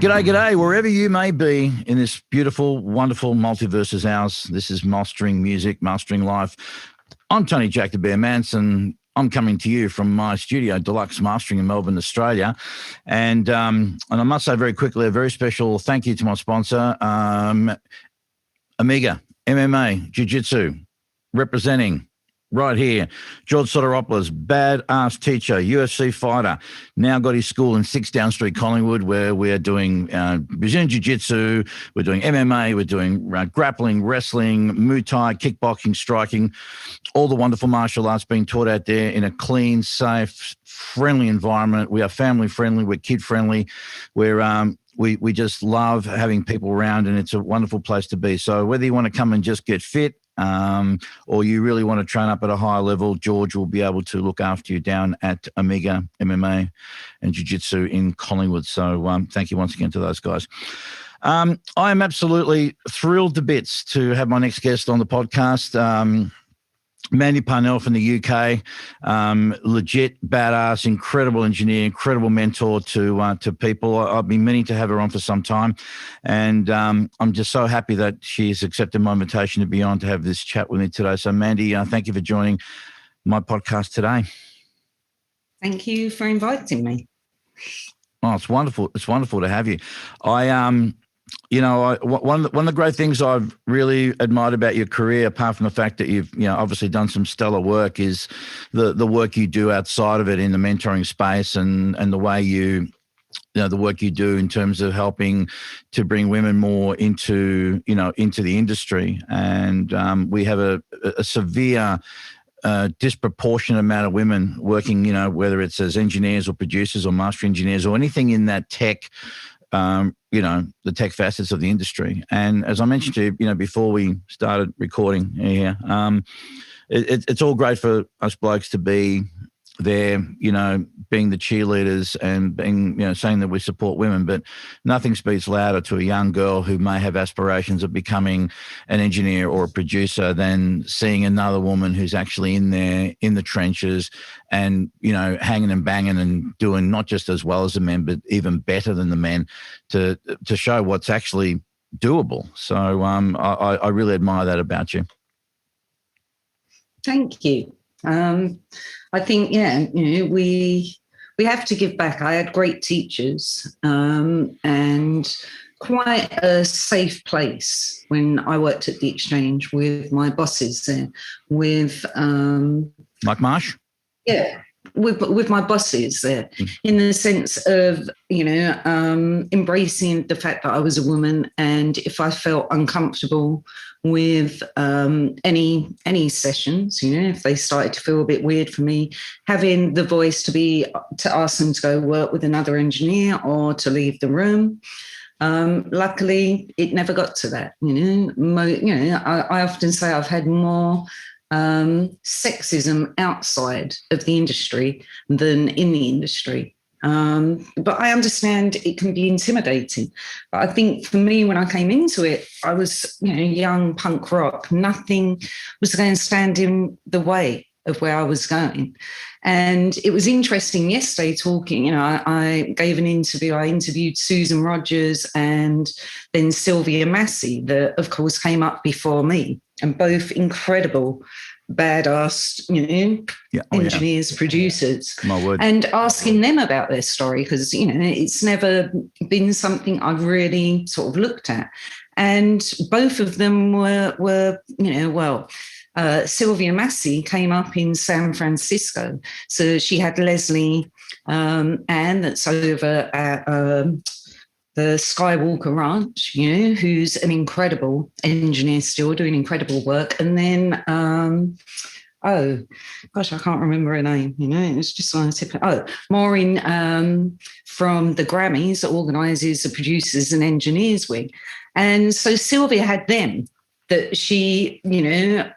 G'day, g'day, wherever you may be in this beautiful, wonderful multiverse is ours. This is Mastering Music, Mastering Life. I'm Tony Jack the Bear Manson. I'm coming to you from my studio, Deluxe Mastering in Melbourne, Australia. And I must say very quickly, a very special thank you to my sponsor, Amiga, MMA, Jiu-Jitsu, representing right here. George Soteropoulos, badass teacher, UFC fighter, now got his school in 6 Down Street, Collingwood, where we are doing Brazilian Jiu-Jitsu, we're doing MMA, we're doing grappling, wrestling, Muay Thai, kickboxing, striking, all the wonderful martial arts being taught out there in a clean, safe, friendly environment. We are family friendly, we're kid friendly, we just love having people around, and it's a wonderful place to be. So whether you want to come and just get fit, or you really want to train up at a higher level, George will be able to look after you down at Amiga, MMA and Jiu-Jitsu in Collingwood. So thank you once again to those guys. I am absolutely thrilled to bits to have my next guest on the podcast. Mandy Parnell from the UK, legit badass, incredible engineer, incredible mentor to people. I've been meaning to have her on for some time, and I'm just so happy that she's accepted my invitation to be on to have this chat with me today. So, Mandy, thank you for joining my podcast today. Thank you for inviting me. Oh, it's wonderful. It's wonderful to have you. One of the great things I've really admired about your career, apart from the fact that you've, obviously done some stellar work, is the work you do outside of it in the mentoring space, and the way the work you do in terms of helping to bring women more into the industry. And we have a severe disproportionate amount of women working, whether it's as engineers or producers or master engineers or anything in that tech, the tech facets of the industry. And as I mentioned to you, before we started recording here, it's all great for us blokes to be there, being the cheerleaders and being, saying that we support women, but nothing speaks louder to a young girl who may have aspirations of becoming an engineer or a producer than seeing another woman who's actually in there in the trenches and, hanging and banging and doing not just as well as the men, but even better than the men to show what's actually doable. So I really admire that about you. Thank you. I think, we have to give back. I had great teachers and quite a safe place when I worked at the Exchange with my bosses there, with Mike Marsh? Yeah, with my bosses there, in the sense of, embracing the fact that I was a woman, and if I felt uncomfortable with any sessions, if they started to feel a bit weird for me, having the voice to ask them to go work with another engineer or to leave the room. Luckily, it never got to that. I often say I've had more sexism outside of the industry than in the industry. But I understand it can be intimidating. But I think for me, when I came into it, I was, young punk rock. Nothing was going to stand in the way of where I was going. And it was interesting yesterday talking, I gave an interview. I interviewed Susan Rogers and then Sylvia Massey, that of course came up before me, and both incredible badass, engineers, producers. My word. And asking them about their story, because, it's never been something I've really sort of looked at. And both of them were Sylvia Massey came up in San Francisco. So she had Leslie Ann, that's over at the Skywalker Ranch, who's an incredible engineer still doing incredible work. And then, I can't remember her name, it's just on the tip. Maureen from the Grammys, that organises the producers and engineers week. And so Sylvia had them that she,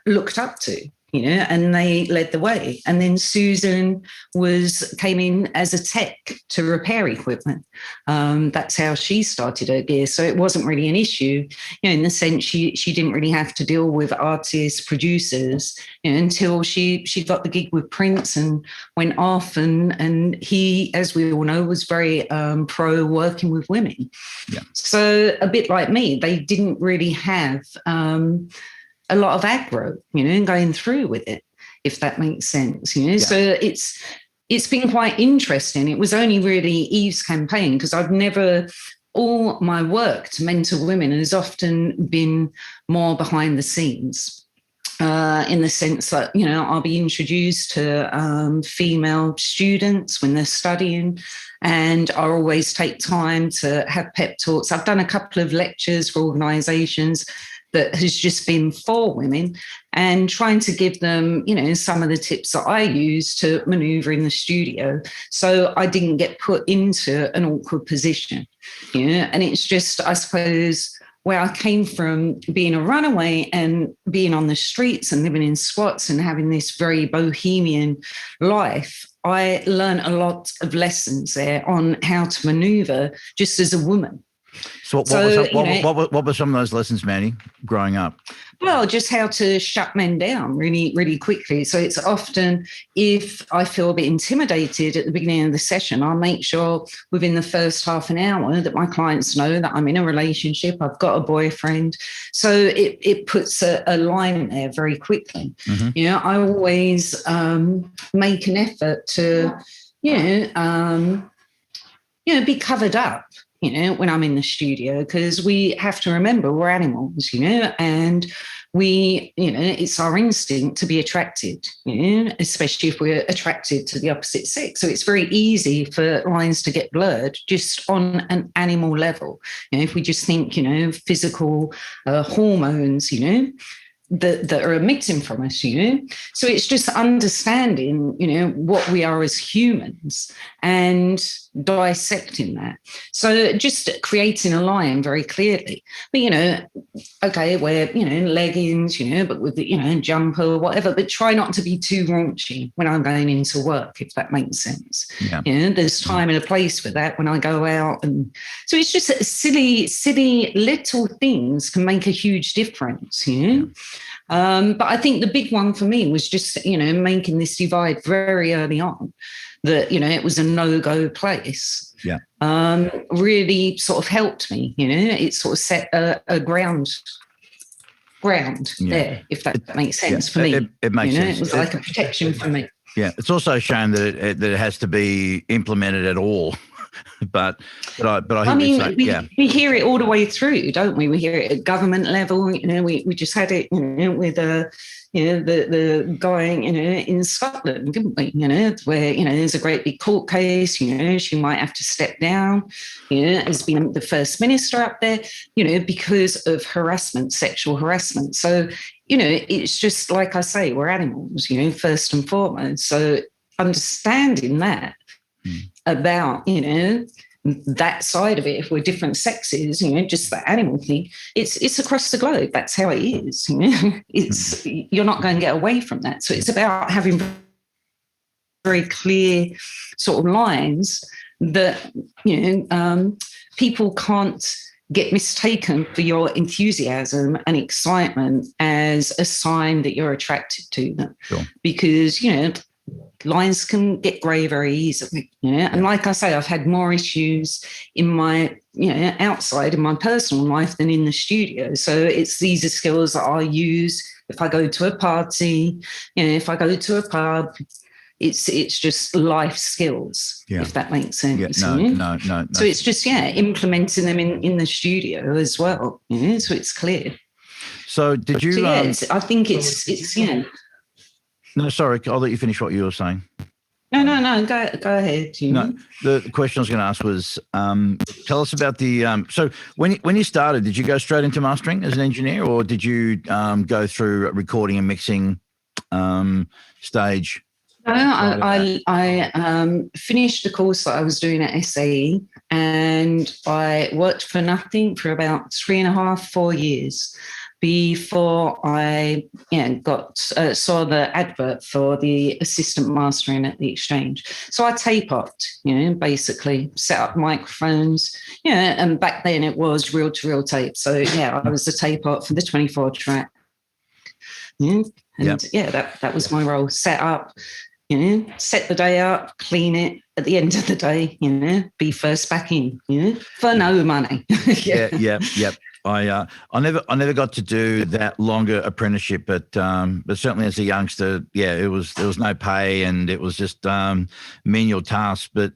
looked up to, and they led the way. And then Susan came in as a tech to repair equipment. That's how she started her gear. So it wasn't really an issue, in the sense she didn't really have to deal with artists, producers, until she got the gig with Prince and went off. And he, as we all know, was very pro working with women. Yeah. So a bit like me, they didn't really have a lot of aggro, going through with it, if that makes sense, Yeah. So it's been quite interesting. It was only really Eve's campaign, because all my work to mentor women has often been more behind the scenes. In the sense that, I'll be introduced to female students when they're studying, and I always take time to have pep talks. I've done a couple of lectures for organisations that has just been for women, and trying to give them, some of the tips that I use to manoeuvre in the studio, so I didn't get put into an awkward position. And it's just, I suppose, where I came from, being a runaway and being on the streets and living in squats and having this very bohemian life, I learned a lot of lessons there on how to manoeuvre just as a woman. So what were some of those lessons, Mandy, growing up? Well, just how to shut men down really, really quickly. So it's often, if I feel a bit intimidated at the beginning of the session, I'll make sure within the first half an hour that my clients know that I'm in a relationship, I've got a boyfriend. So it puts a line there very quickly. Mm-hmm. I always make an effort to, be covered up, when I'm in the studio, because we have to remember we're animals, and we, it's our instinct to be attracted, especially if we're attracted to the opposite sex. So it's very easy for lines to get blurred just on an animal level. If we just think, physical hormones, that are emitting from us, So it's just understanding, what we are as humans and dissecting that. So just creating a line very clearly. But, okay, wear, leggings, but with the, jumper, whatever, but try not to be too raunchy when I'm going into work, if that makes sense. Yeah. There's time and a place for that when I go out. And so it's just silly little things can make a huge difference, Yeah. But I think the big one for me was just, making this divide very early on, that, it was a no-go place. Yeah. Really sort of helped me, it sort of set a ground there, if that makes sense for me. It makes sense. It was like a protection for me. Yeah. It's also shown that it has to be implemented at all. But I mean, we hear it all the way through, don't we? We hear it at government level. We just had it, with the guy, in Scotland, didn't we? Where there's a great big court case. She might have to step down. Has been the first minister up there. Because of harassment, sexual harassment. So it's just like I say, we're animals. First and foremost. So understanding that. About that side of it, if we're different sexes, just the animal thing, it's across the globe. That's how it is. It's you're not going to get away from that. So it's about having very clear sort of lines that people can't get mistaken for your enthusiasm and excitement as a sign that you're attracted to them. Sure. Because lines can get grey very easily, and like I say, I've had more issues in my, outside in my personal life than in the studio. So these are skills that I use if I go to a party, if I go to a pub. It's just life skills, if that makes sense. Yeah, no. So it's just implementing them in the studio as well, so it's clear. So did you? So I think it's. No, sorry. I'll let you finish what you were saying. No. Go ahead. No, the question I was going to ask was, tell us about the. So when you started, did you go straight into mastering as an engineer, or did you go through recording and mixing stage? No, I finished the course that I was doing at SAE, and I worked for nothing for about 3.5, 4 years. before I saw the advert for the assistant mastering at the Exchange. So I tape opped, basically set up microphones, and back then it was reel-to-reel tape. So I was the tape op for the 24 track. That was my role. Set up, set the day up, clean it at the end of the day, be first back in, for no money. I never got to do that longer apprenticeship, but certainly as a youngster, there was no pay and it was just menial tasks. But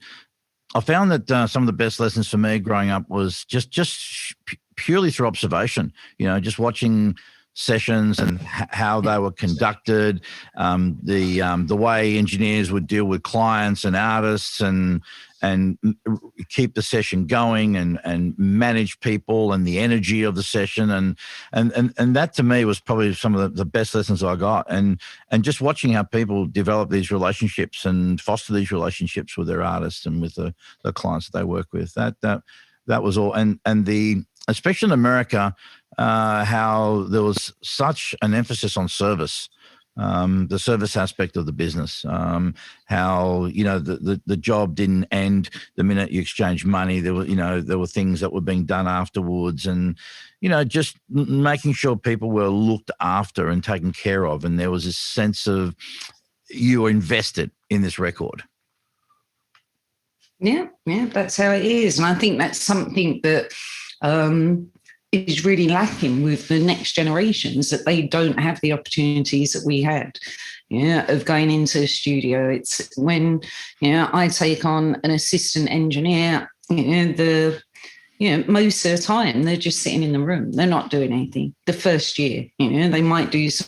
I found that some of the best lessons for me growing up was just purely through observation. Just watching sessions and how they were conducted, the way engineers would deal with clients and artists and keep the session going and manage people and the energy of the session and that to me was probably some of the best lessons I got and just watching how people develop these relationships and foster these relationships with their artists and with the clients that they work with. That was all and the especially in America, how there was such an emphasis on service, the service aspect of the business, how, the job didn't end the minute you exchanged money. There were things that were being done afterwards and, just making sure people were looked after and taken care of. And there was this sense of you were invested in this record. Yeah, that's how it is. And I think that's something that is really lacking with the next generations, that they don't have the opportunities that we had, of going into a studio. It's when, I take on an assistant engineer, most of the time they're just sitting in the room. They're not doing anything. The first year, they might do some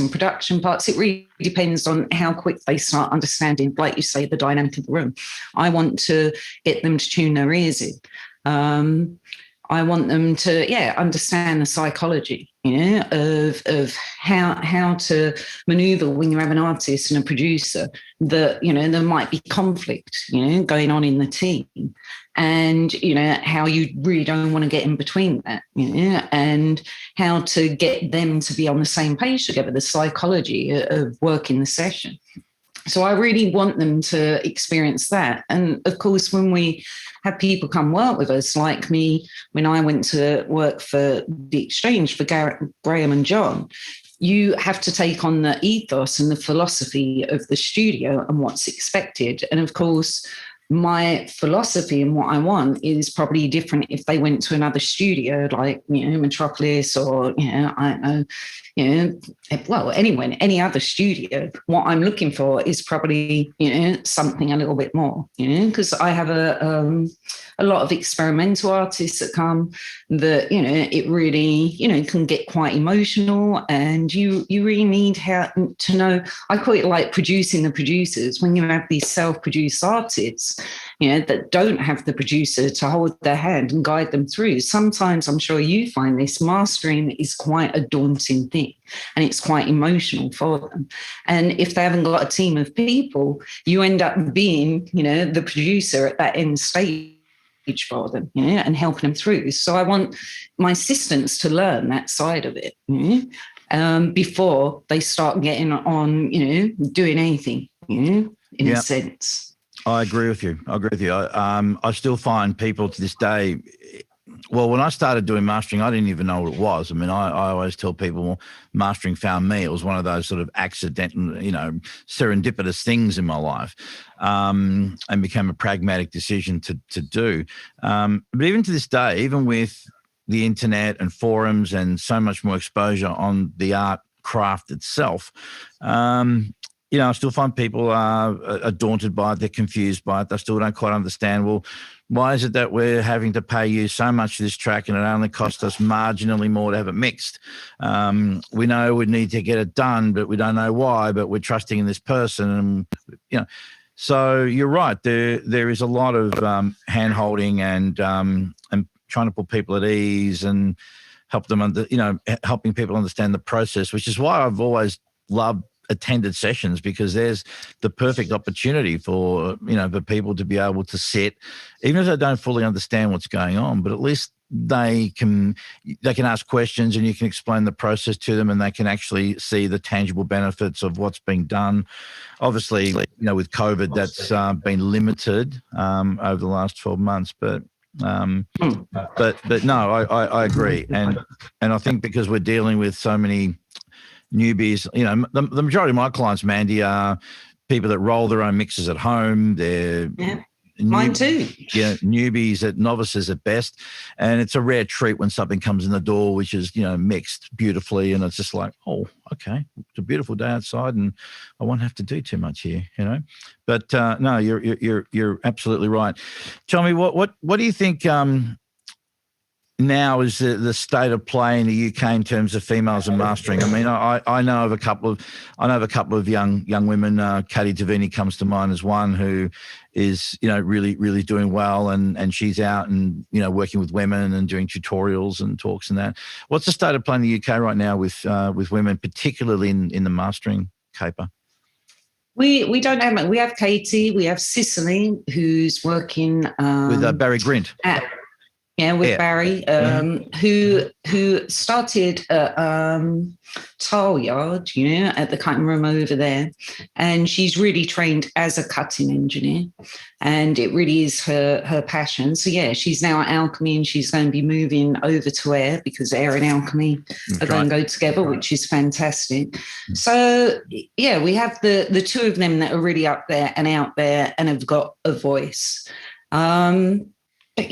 production parts. It really depends on how quick they start understanding, like you say, the dynamic of the room. I want to get them to tune their ears in. I want them to, understand the psychology, of how to maneuver when you have an artist and a producer that, there might be conflict, going on in the team. And, how you really don't want to get in between that, and how to get them to be on the same page together, the psychology of working the session. So I really want them to experience that. And of course, when we have people come work with us, like me, when I went to work for the Exchange for Graham and John, you have to take on the ethos and the philosophy of the studio and what's expected. And of course, my philosophy and what I want is probably different if they went to another studio like, Metropolis or, any other studio. What I'm looking for is probably, something a little bit more, because I have a lot of experimental artists that come that, it really, can get quite emotional, and you really need to know. I call it like producing the producers. When you have these self-produced artists, that don't have the producer to hold their hand and guide them through. Sometimes, I'm sure you find this, mastering is quite a daunting thing and it's quite emotional for them. And if they haven't got a team of people, you end up being, the producer at that end stage for them, and helping them through. So I want my assistants to learn that side of it, before they start getting on, doing anything, in a sense. I agree with you. I still find people to this day, well, when I started doing mastering, I didn't even know what it was. I mean, I always tell people mastering found me. It was one of those sort of accidental, serendipitous things in my life, and became a pragmatic decision to do. But even to this day, even with the internet and forums and so much more exposure on the art craft itself, I still find people are daunted by it. They're confused by it. They still don't quite understand, well, why is it that we're having to pay you so much for this track and it only costs us marginally more to have it mixed? We know we need to get it done, but we don't know why, but we're trusting in this person. And, so you're right. There is a lot of hand-holding and trying to put people at ease and help them helping people understand the process, which is why I've always loved attended sessions, because there's the perfect opportunity for for people to be able to sit, even if they don't fully understand what's going on, but at least they can ask questions and you can explain the process to them, and they can actually see the tangible benefits of what's being done. Obviously, with COVID, that's been limited over the last 12 months, but no, I agree, and I think because we're dealing with so many newbies, the majority of my clients, Mandy, are people that roll their own mixes at home. They're mine too. Yeah, newbies at novices at best, and it's a rare treat when something comes in the door which is mixed beautifully, and it's just like, oh, okay, it's a beautiful day outside, and I won't have to do too much here, But no, you're absolutely right. Tell me, what do you think? Now is the state of play in the UK in terms of females and mastering? I mean, I know of a couple of young women. Katie Davini comes to mind as one who is really really doing well, and she's out and working with women and doing tutorials and talks and that. What's the state of play in the UK right now with women, particularly in the mastering caper? We don't have. We have Katie. We have Cicely, who's working with Barry Grint. With Barry, who started at Tile Yard, at the cutting room over there. And she's really trained as a cutting engineer. And it really is her passion. So, she's now at Alchemy, and she's going to be moving over to Air, because Air and Alchemy are going to go together, which is fantastic. So, we have the two of them that are really up there and out there and have got a voice. But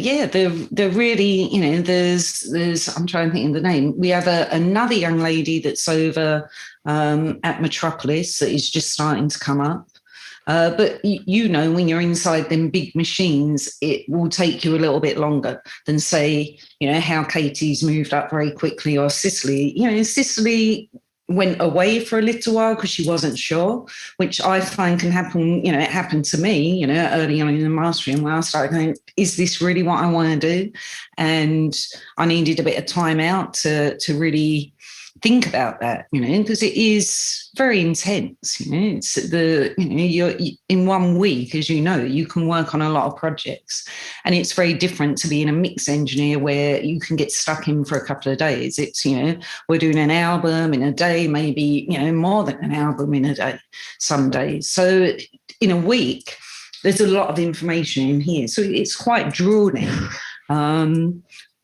they're really, there's I'm trying to think of the name. We have another young lady that's over at Metropolis that is just starting to come up. But when you're inside them big machines, it will take you a little bit longer than, say, how Katie's moved up very quickly, or Cicely. Cicely went away for a little while because she wasn't sure, which I find can happen. It happened to me, early on in the mastering, where I started going, is this really what I want to do? And I needed a bit of time out to really think about that, because it is very intense. It's you're in 1 week, as you can work on a lot of projects, and it's very different to being a mix engineer where you can get stuck in for a couple of days. It's we're doing an album in a day, maybe more than an album in a day some days. So in a week, there's a lot of information in here, so it's quite draining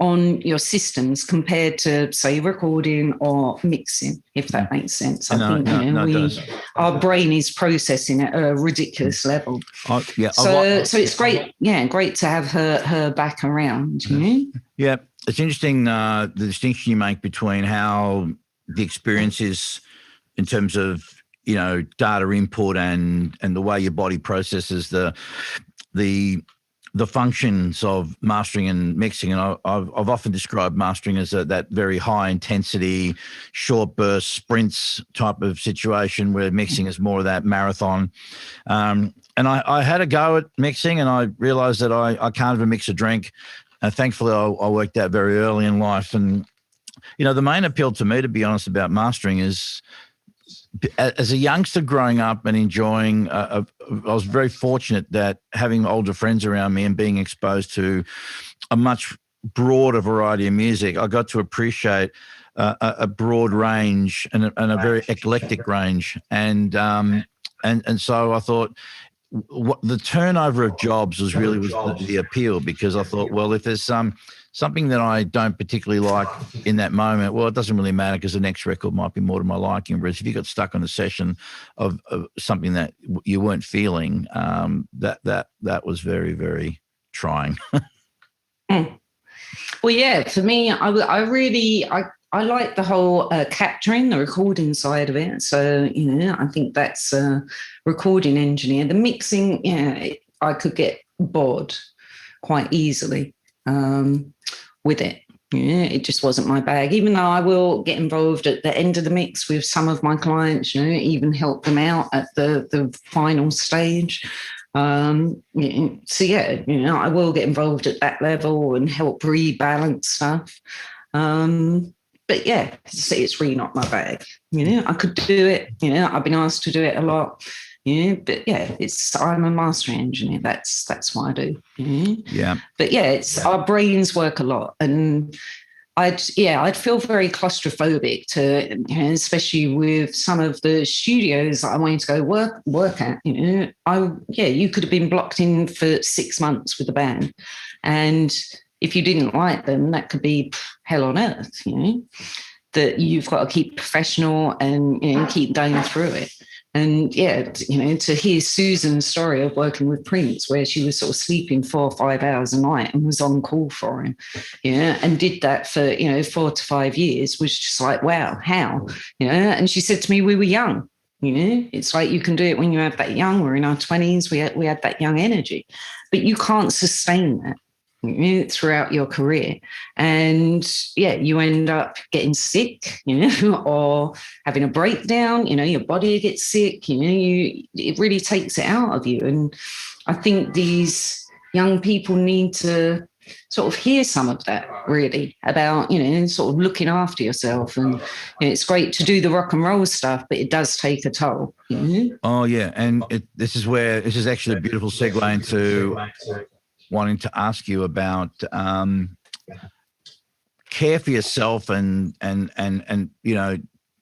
on your systems compared to, say, recording or mixing, if that makes sense. I think it does. Our brain is processing at a ridiculous level. So it's great, great to have her back around. Yeah, it's interesting the distinction you make between how the experience is in terms of data input and the way your body processes the functions of mastering and mixing. And I've often described mastering as that very high intensity, short burst sprints type of situation, where mixing is more of that marathon. And I had a go at mixing, and I realized that I can't even mix a drink. And thankfully, I worked out very early in life. And, the main appeal to me, to be honest, about mastering is, as a youngster growing up and enjoying, I was very fortunate that having older friends around me and being exposed to a much broader variety of music, I got to appreciate a broad range and a very eclectic range. And so I thought the turnover of jobs was the appeal, because I thought, well, if there's something that I don't particularly like in that moment, well, it doesn't really matter, because the next record might be more to my liking. Whereas if you got stuck on a session of something that you weren't feeling, that was very, very trying. Well, for me, I really like the whole capturing, the recording side of it. So, I think that's a recording engineer. The mixing, I could get bored quite easily with it. It just wasn't my bag, even though I will get involved at the end of the mix with some of my clients, even help them out at the final stage. I will get involved at that level and help rebalance stuff. But it's really not my bag. I could do it. I've been asked to do it a lot. Yeah, but yeah, I'm a mastering engineer. That's what I do. Yeah. But yeah, our brains work a lot, and I'd feel very claustrophobic to, especially with some of the studios that I wanted to go work at. You could have been blocked in for 6 months with a band, and if you didn't like them, that could be hell on earth. That you've got to keep professional and keep going through it. And to hear Susan's story of working with Prince, where she was sort of sleeping 4 or 5 hours a night and was on call for him, and did that for 4 to 5 years, was just like, wow, how, And she said to me, we were young, it's like you can do it when you have that young. We're in our 20s, we had that young energy, but you can't sustain that throughout your career, and you end up getting sick, or having a breakdown. Your body gets sick. It really takes it out of you. And I think these young people need to sort of hear some of that, really, about sort of looking after yourself. And it's great to do the rock and roll stuff, but it does take a toll. Oh yeah, and this is actually a beautiful segue into wanting to ask you about care for yourself and the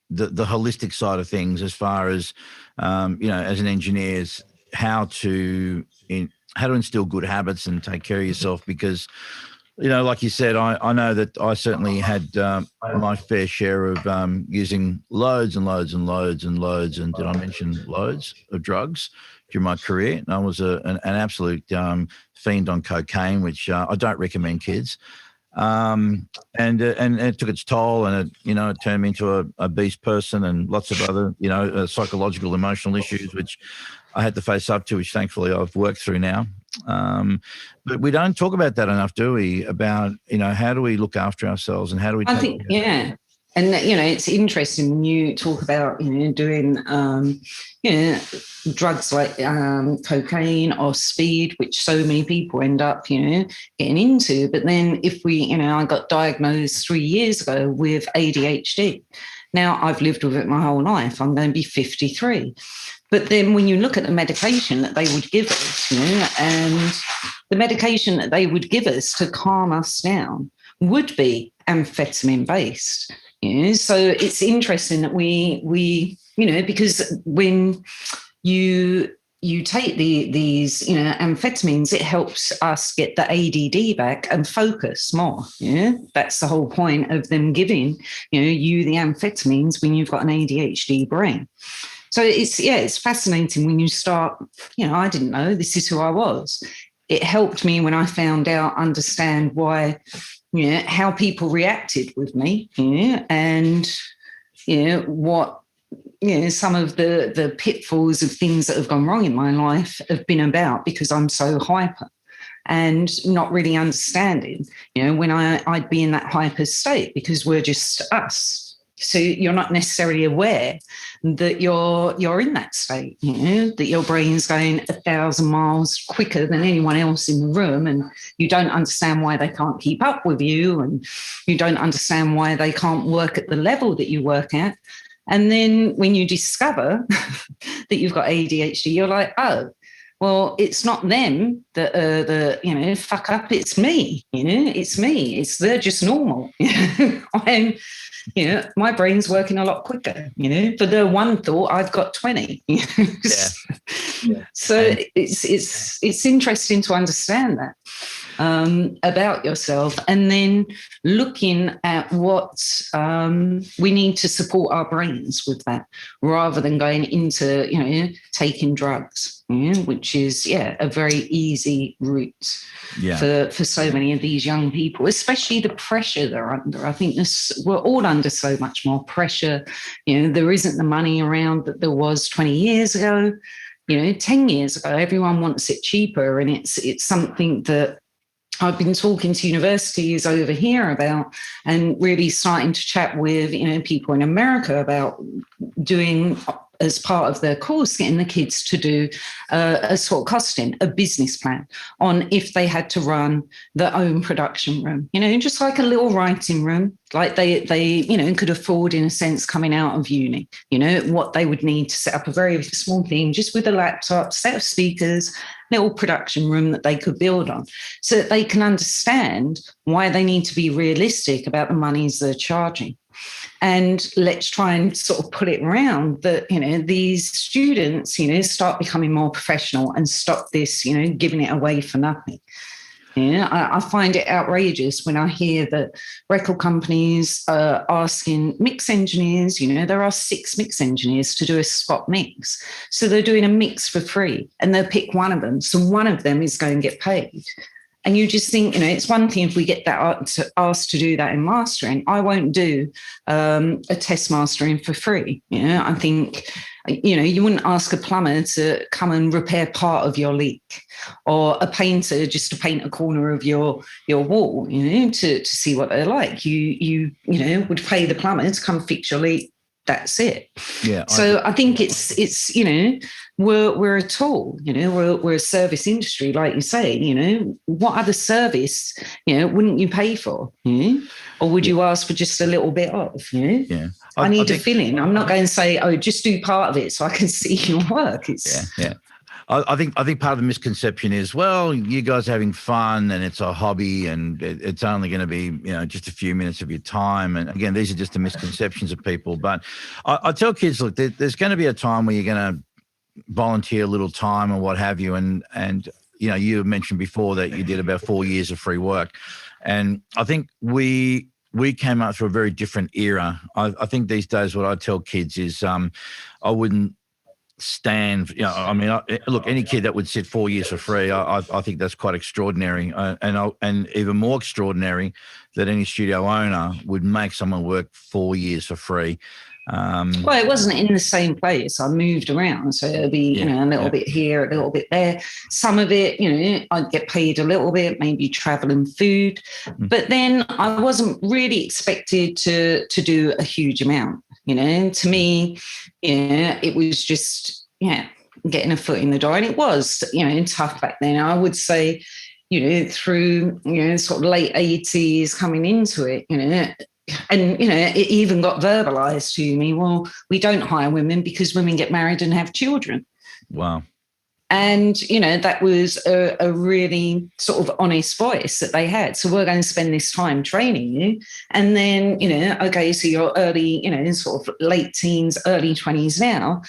holistic side of things, as far as as an engineer, how to instill good habits and take care of yourself. Because like you said, I know that I certainly had my fair share of using loads and loads and loads and loads, and did I mention loads of drugs during my career? And I was an absolute fiend on cocaine, which I don't recommend kids. And it took its toll, and it turned me into a beast person, and lots of other psychological, emotional issues which I had to face up to, which thankfully I've worked through now. But we don't talk about that enough, do we? About how do we look after ourselves, and how do we? And it's interesting when you talk about doing drugs like cocaine or speed, which so many people end up getting into. But then if I got diagnosed 3 years ago with ADHD. Now I've lived with it my whole life. I'm going to be 53. But then when you look at the medication that they would give us, and the medication that they would give us to calm us down would be amphetamine based. So it's interesting that we because when you take these amphetamines, it helps us get the ADD back and focus more. That's the whole point of them giving you the amphetamines when you've got an ADHD brain. So it's fascinating when you start. I didn't know this is who I was. It helped me when I found out, understand why. How people reacted with me, and what some of the pitfalls of things that have gone wrong in my life have been about, because I'm so hyper and not really understanding when I'd be in that hyper state, because we're just us. So you're not necessarily aware that you're in that state, that your brain's going 1,000 miles quicker than anyone else in the room, and you don't understand why they can't keep up with you, and you don't understand why they can't work at the level that you work at. And then when you discover that you've got ADHD, you're like, oh, well, it's not them that fuck up. It's me. It's me. They're just normal. My brain's working a lot quicker. For the one thought, I've got 20. So it's interesting to understand that about yourself, and then looking at what we need to support our brains with that, rather than going into taking drugs. Which is a very easy route for so many of these young people, especially the pressure they're under. I think we're all under so much more pressure. There isn't the money around that there was 20 years ago. 10 years ago, everyone wants it cheaper, and it's something that I've been talking to universities over here about, and really starting to chat with people in America about doing as part of their course, getting the kids to do a sort of costing, a business plan on if they had to run their own production room, just like a little writing room, like they could afford, in a sense, coming out of uni, what they would need to set up a very small thing, just with a laptop, set of speakers, little production room that they could build on, so that they can understand why they need to be realistic about the monies they're charging. And let's try and sort of put it around that, these students, start becoming more professional and stop this, giving it away for nothing. I find it outrageous when I hear that record companies are asking mix engineers, there are 6 mix engineers to do a spot mix. So they're doing a mix for free and they'll pick one of them. So one of them is going to get paid. And you just think, it's one thing if we get that asked to do that in mastering. I won't do a test mastering for free. I think, you wouldn't ask a plumber to come and repair part of your leak, or a painter just to paint a corner of your wall, to see what they're like. You would pay the plumber to come fix your leak. That's it. Yeah. So I think it's we're a tool, we're a service industry, like you say, what other service, wouldn't you pay for? Or would you ask for just a little bit of, Yeah. I need a fill-in. I'm not going to say, just do part of it so I can see your work. Yeah. I think part of the misconception is, well, you guys are having fun and it's a hobby and it's only going to be, just a few minutes of your time. And again, these are just the misconceptions of people. But I tell kids, look, there's going to be a time where you're going to volunteer a little time or what have you. And you mentioned before that you did about 4 years of free work. And I think we came up through a very different era. I think these days what I tell kids is I wouldn't stand, look, any kid that would sit 4 years for free, I think that's quite extraordinary, and even more extraordinary that any studio owner would make someone work 4 years for free. Well, it wasn't in the same place. I moved around, so it'd be a little bit here, a little bit there. Some of it, I'd get paid a little bit, maybe travel and food, but then I wasn't really expected to do a huge amount. To me, it was just, getting a foot in the door. And it was, tough back then. I would say, through, sort of late 80s coming into it, and, it even got verbalized to me, well, we don't hire women because women get married and have children. Wow. And, that was a really sort of honest voice that they had. So we're going to spend this time training you. And then, okay, so you're early, sort of late teens, early 20s now,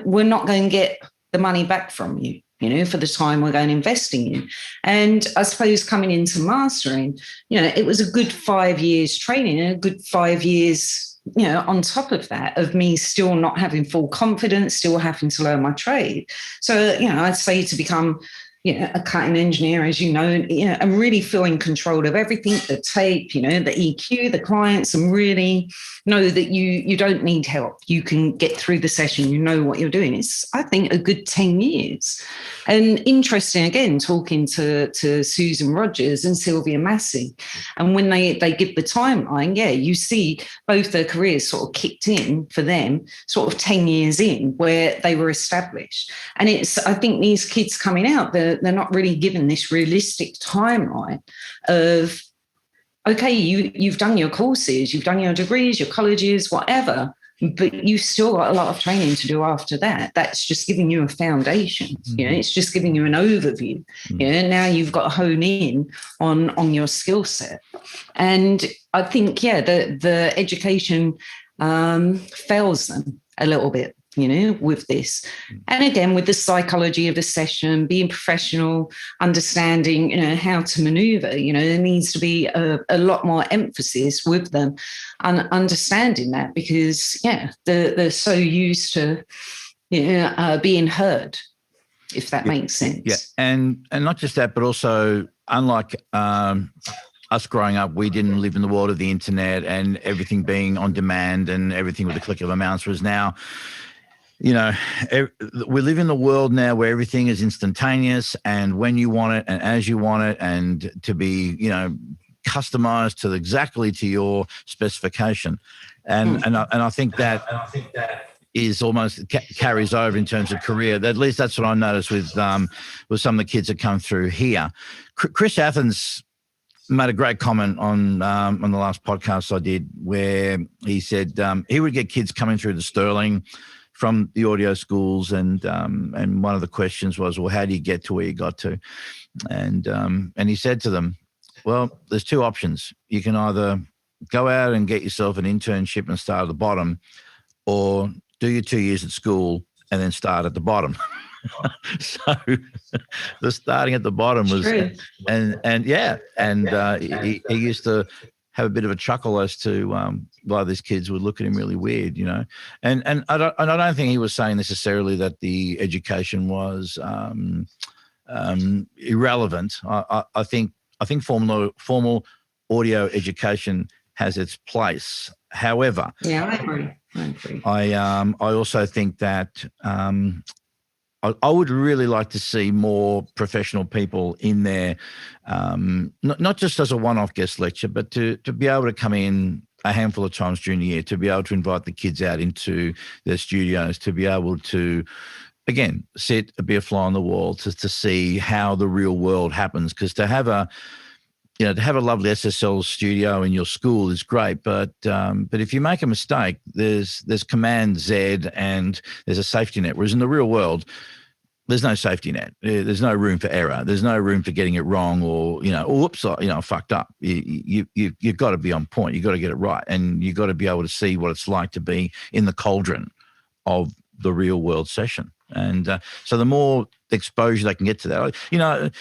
we're not going to get the money back from you, for the time we're going to invest in you. And I suppose coming into mastering, it was a good 5 years training, a good 5 years on top of that, of me still not having full confidence, still having to learn my trade. So, I'd say to become, a cutting engineer, as and really feel in control of everything, the tape, the EQ, the clients, and really know that you don't need help. You can get through the session, you know what you're doing. It's, I think, a good 10 years. And interesting, again, talking to Susan Rogers and Sylvia Massey. And when they give the timeline, you see both their careers sort of kicked in for them, sort of 10 years in, where they were established. And I think these kids coming out, they're not really given this realistic timeline of, okay, you've done your courses, you've done your degrees, your colleges, whatever, but you've still got a lot of training to do after that. That's just giving you a foundation. It's just giving you an overview. Now you've got to hone in on your skill set. And I think, the education fails them a little bit, with this. And again, with the psychology of the session, being professional, understanding, how to maneuver, there needs to be a lot more emphasis with them and understanding that, because, they're so used to being heard, if that makes sense. Yeah. And not just that, but also, unlike us growing up, we didn't live in the world of the internet and everything being on demand and everything with a click of a mouse. Was now, we live in the world now where everything is instantaneous and when you want it and as you want it, and to be, customized exactly to your specification. And I think that is almost carries over in terms of career. At least that's what I noticed with some of the kids that come through here. Chris Athens made a great comment on the last podcast I did, where he said he would get kids coming through the Sterling from the audio schools, and one of the questions was, well, how do you get to where you got to? And he said to them, well, there's two options. You can either go out and get yourself an internship and start at the bottom, or do your 2 years at school and then start at the bottom. So the starting at the bottom was, he used to have a bit of a chuckle as to why these kids would look at him really weird, you know. And I don't think he was saying necessarily that the education was irrelevant. I think formal audio education has its place. However, I agree. I also think that I would really like to see more professional people in there, not just as a one-off guest lecture, but to be able to come in a handful of times during the year, to be able to invite the kids out into their studios, to be able to, again, be a fly on the wall to see how the real world happens. Because to have a lovely SSL studio in your school is great, but if you make a mistake, there's Command Z and there's a safety net. Whereas in the real world, there's no safety net. There's no room for error. There's no room for getting it wrong, or whoops, I fucked up. You've got to be on point. You've got to get it right, and you've got to be able to see what it's like to be in the cauldron of the real world session. And so the more exposure they can get to that, it'd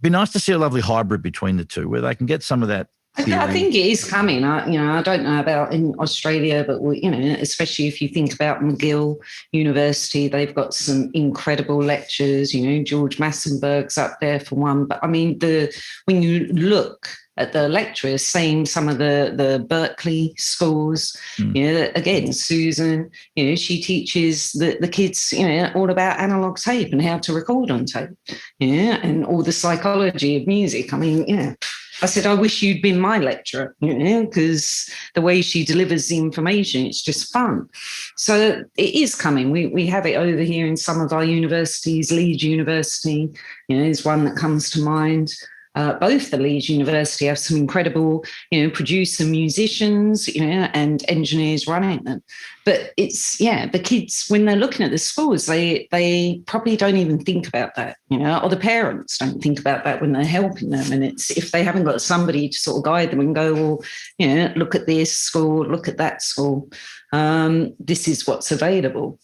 be nice to see a lovely hybrid between the two, where they can get some of that theory. I think it is coming. I don't know about in Australia, but especially if you think about McGill University, they've got some incredible lectures. George Massenberg's up there for one. But I mean, when you look at the lecturers, same some of the Berkeley schools, again, Susan, she teaches the kids, all about analog tape and how to record on tape, and all the psychology of music. I mean, I said, I wish you'd been my lecturer, because the way she delivers the information, it's just fun. So it is coming. We have it over here in some of our universities. Leeds University, is one that comes to mind. Both the Leeds University have some incredible, producer musicians, and engineers running them. But it's, the kids, when they're looking at the schools, they probably don't even think about that, or the parents don't think about that when they're helping them. And it's, if they haven't got somebody to sort of guide them and go, well, look at this school, look at that school. This is what's available.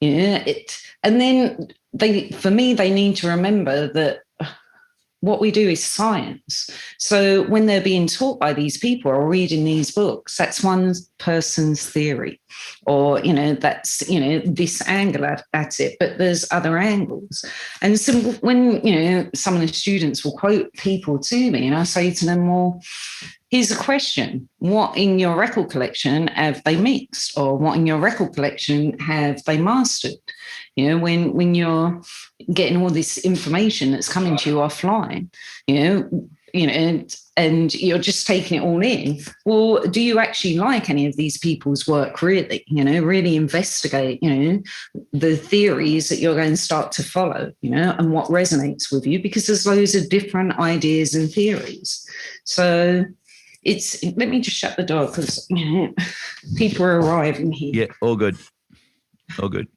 And then they need to remember that what we do is science. So when they're being taught by these people or reading these books, that's one person's theory, or, that's, this angle at it, but there's other angles. And so when, some of the students will quote people to me, and I say to them, well, here's a question. What in your record collection have they mixed? Or what in your record collection have they mastered? When you're getting all this information that's coming to you offline, and you're just taking it all in. Well, do you actually like any of these people's work, really? Really investigate, the theories that you're going to start to follow, and what resonates with you, because there's loads of different ideas and theories. So let me just shut the door, because people are arriving here. Yeah, all good. All good.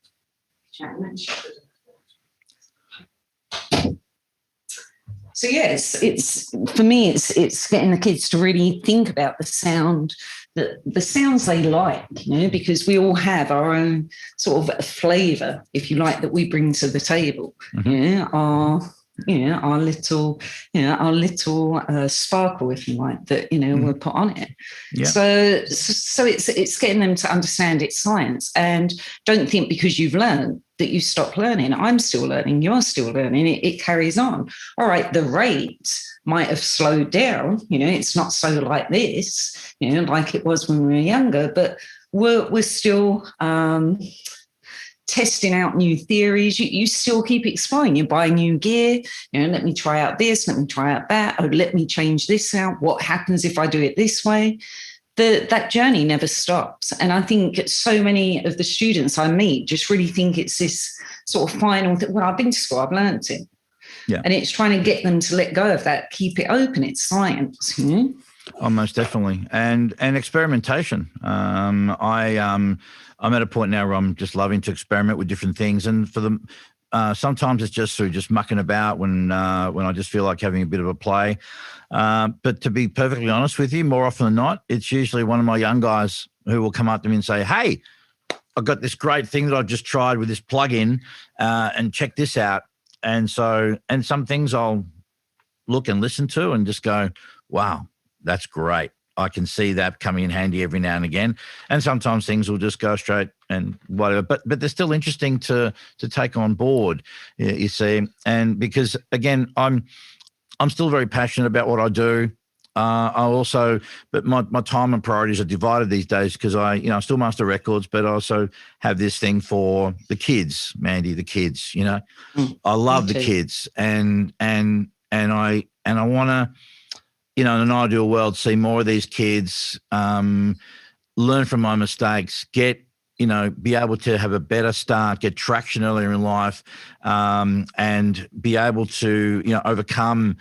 So yes, it's for me. It's getting the kids to really think about the sound, the sounds they like, because we all have our own sort of flavour, if you like, that we bring to the table. Mm-hmm. Our little sparkle, if you like, that we'll put on it. Yeah. So it's getting them to understand it's science, and don't think because you've learned that you stop learning. I'm still learning. You're still learning. It carries on. All right, the rate might have slowed down. It's not so like this, like it was when we were younger, but we're still testing out new theories. You still keep exploring. You buy new gear. Let me try out this. Let me try out that. Oh, let me change this out. What happens if I do it this way? that journey never stops. And I think so many of the students I meet just really think it's this sort of final thing. Well, I've been to school, I've learned it. Yeah. And it's trying to get them to let go of that, keep it open. It's science, you know? Oh, most definitely. And experimentation. I'm at a point now where I'm just loving to experiment with different things. And for them, sometimes it's just through just mucking about when I just feel like having a bit of a play. But to be perfectly honest with you, more often than not, it's usually one of my young guys who will come up to me and say, hey, I've got this great thing that I've just tried with this plugin, and check this out. And some things I'll look and listen to and just go, wow, that's great. I can see that coming in handy every now and again. And sometimes things will just go straight and whatever. But they're still interesting to take on board, you see. And because, again, I'm still very passionate about what I do. But my time and priorities are divided these days because I still master records, but I also have this thing for the kids, Mandy, the kids, I love the kids and I want to, in an ideal world, see more of these kids, learn from my mistakes, be able to have a better start, get traction earlier in life, and be able to, overcome